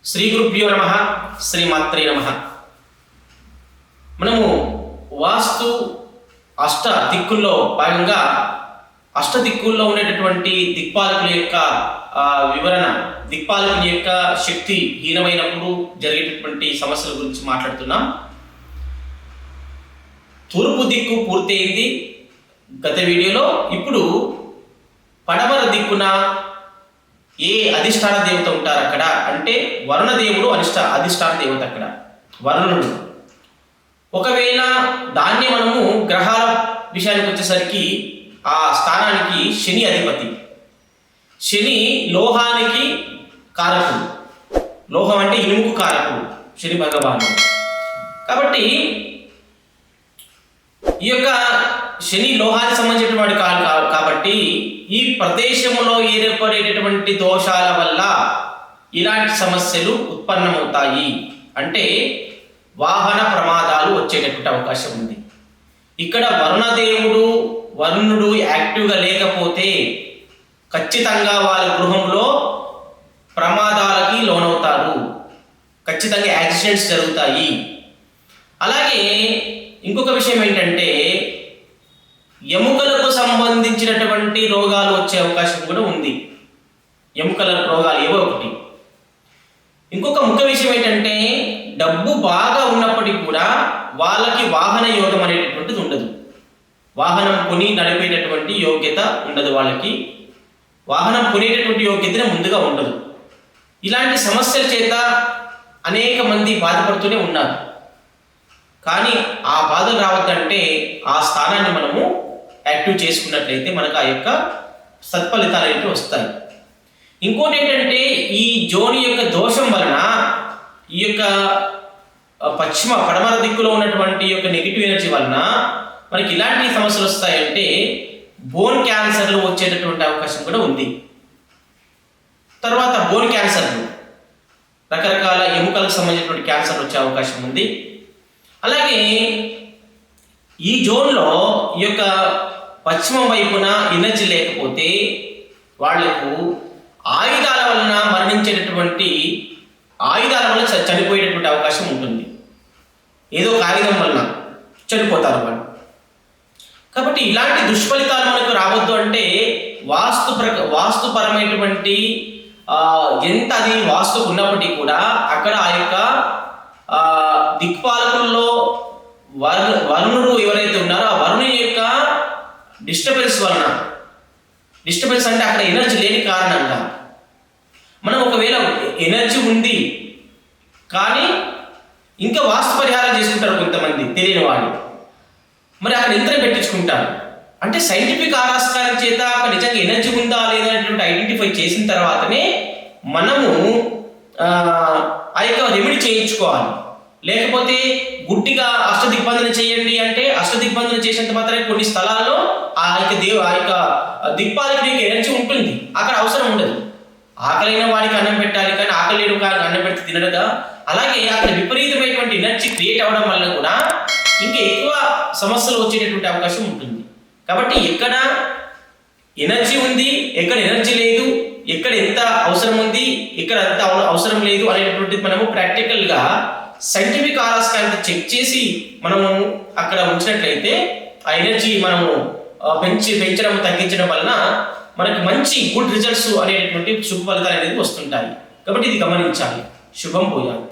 శ్రీ గురుభ్యో నమః, శ్రీమాత్రే నమః. మనము వాస్తు అష్ట దిక్కుల్లో భాగంగా అష్ట దిక్కుల్లో ఉండేటటువంటి దిక్పాలకుల యొక్క వివరణ, దిక్పాలకుల యొక్క శక్తి హీనమైనప్పుడు జరిగేటటువంటి సమస్యల గురించి మాట్లాడుతున్నాం. తూర్పు దిక్కు పూర్తయింది గత వీడియోలో. ఇప్పుడు పడమర దిక్కున ఏ అధిష్టాన దేవత ఉంటారు అక్కడ అంటే వరుణ దేవుడు అధిష్టాన దేవత అక్కడ వరుణుడు. ఒకవేళ దాన్ని మనము గ్రహాల విషయానికి వచ్చేసరికి ఆ స్థానానికి శని అధిపతి. శని లోహానికి కారకుడు, లోహం అంటే ఇనుముకు కారకుడు శని భగవానుడు. కాబట్టి ఈ యొక్క శని లోహానికి సంబంధించిన వాడు కాదు. కాబట్టి ఈ ప్రదేశంలో ఏర్పడేటటువంటి దోషాల వల్ల ఇలాంటి సమస్యలు ఉత్పన్నమవుతాయి. అంటే వాహన ప్రమాదాలు వచ్చేటటువంటి అవకాశం ఉంది. ఇక్కడ వరుణుడు యాక్టివ్గా లేకపోతే ఖచ్చితంగా వాళ్ళ గృహంలో ప్రమాదాలకి లోనవుతారు, ఖచ్చితంగా యాక్సిడెంట్స్ జరుగుతాయి. అలాగే ఇంకొక విషయం ఏంటంటే ఎముకలకు సంబంధించినటువంటి రోగాలు వచ్చే అవకాశం కూడా ఉంది. ఎముకల రోగాలు ఏవో ఒకటి. ఇంకొక ముఖ్య విషయం ఏంటంటే డబ్బు బాగా ఉన్నప్పటికీ కూడా వాళ్ళకి వాహన యోగం అనేటటువంటిది ఉండదు. వాహనం కొని నడిపేటటువంటి యోగ్యత ఉండదు. వాళ్ళకి వాహనం కొనేటటువంటి యోగ్యత ముందుగా ఉండదు. ఇలాంటి సమస్యల చేత అనేక మంది బాధపడుతూనే ఉన్నారు. కానీ ఆ బాధలు రావద్దంటే ఆ స్థానాన్ని మనము యాక్టివ్ చేసుకున్నట్లయితే మనకు ఆ యొక్క సత్ఫలితాలు ఏంటి వస్తాయి. ఇంకోటి ఏంటంటే ఈ జోని యొక్క దోషం వలన ఈ యొక్క పడమర దిక్కులో ఉన్నటువంటి యొక్క నెగిటివ్ ఎనర్జీ వలన మనకి ఇలాంటి సమస్యలు వస్తాయంటే బోన్ క్యాన్సర్లు వచ్చేటటువంటి అవకాశం కూడా ఉంది. తర్వాత బోన్ క్యాన్సర్లు, రకరకాల ఎముకలకు సంబంధించినటువంటి క్యాన్సర్లు వచ్చే అవకాశం ఉంది. అలాగే ఈ జోన్లో ఈ యొక్క పశ్చిమ వైపున ఎనర్జీ లేకపోతే వాళ్లకు ఆయుధాల వలన చనిపోయేటటువంటి అవకాశం ఉంటుంది. ఏదో ఒక ఆయుధం వలన చనిపోతారు వాళ్ళు. కాబట్టి ఇలాంటి దుష్ఫలితాలు మనకు రావద్దు అంటే వాస్తుపరమైనటువంటి ఎంత అది వాస్తుకు ఉన్నప్పటికీ కూడా అక్కడ ఆ యొక్క దిక్పాలకుల్లో వరుణుడు ఎవరైతే ఉన్నారో ఆ వరుణుని యొక్క డిస్టర్బెన్స్ అంటే అక్కడ ఎనర్జీ లేని కారణంగా మనం ఒకవేళ ఎనర్జీ ఉంది కానీ ఇంకా వాస్తు పరిహారం చేసుకుంటారు కొంతమంది తెలియని వాళ్ళు. మరి అక్కడ యంత్రం పెట్టించుకుంటారు. అంటే సైంటిఫిక్ ఆరాస్కారం చేత అక్కడ నిజంగా ఎనర్జీ ఉందా లేదా అనేటువంటి ఐడెంటిఫై చేసిన తర్వాతనే మనము ఆ యొక్క రెమెడీ చేయించుకోవాలి. లేకపోతే గుడ్డిగా అష్టదిగ్బంధన చేయండి అంటే అష్టదిగ్బంధన చేసినంత మాత్రమే కొన్ని స్థలాల్లో ఆ యొక్క దిక్పాలకుడికి ఎనర్జీ ఉంటుంది, అక్కడ అవసరం ఉండదు. ఆకలైన వాడికి అన్నం పెట్టాలి కానీ ఆకలి లేని వాడికి అన్నం పెడితే తినడుగా. అలాగే అక్కడ విపరీతమైనటువంటి ఎనర్జీ క్రియేట్ అవ్వడం వల్ల కూడా ఇంకా ఎక్కువ సమస్యలు వచ్చేటటువంటి అవకాశం ఉంటుంది. కాబట్టి ఎక్కడ ఎనర్జీ ఉంది, ఎక్కడ ఎనర్జీ లేదు, ఎక్కడ ఎంత అవసరం ఉంది, ఎక్కడ ఎంత అవసరం లేదు అనేటటువంటిది మనము ప్రాక్టికల్గా సైంటిఫిక్ ఆరాస్కారంతో చెక్ చేసి మనము అక్కడ ఉంచినట్లయితే ఆ ఎనర్జీ మనము పెంచడం తగ్గించడం వలన మనకి మంచి గుడ్ రిజల్ట్స్ అనేటటువంటి శుభ ఫలితాలు అనేది వస్తుంటాయి. కాబట్టి ఇది గమనించాలి. శుభం భూయాత్.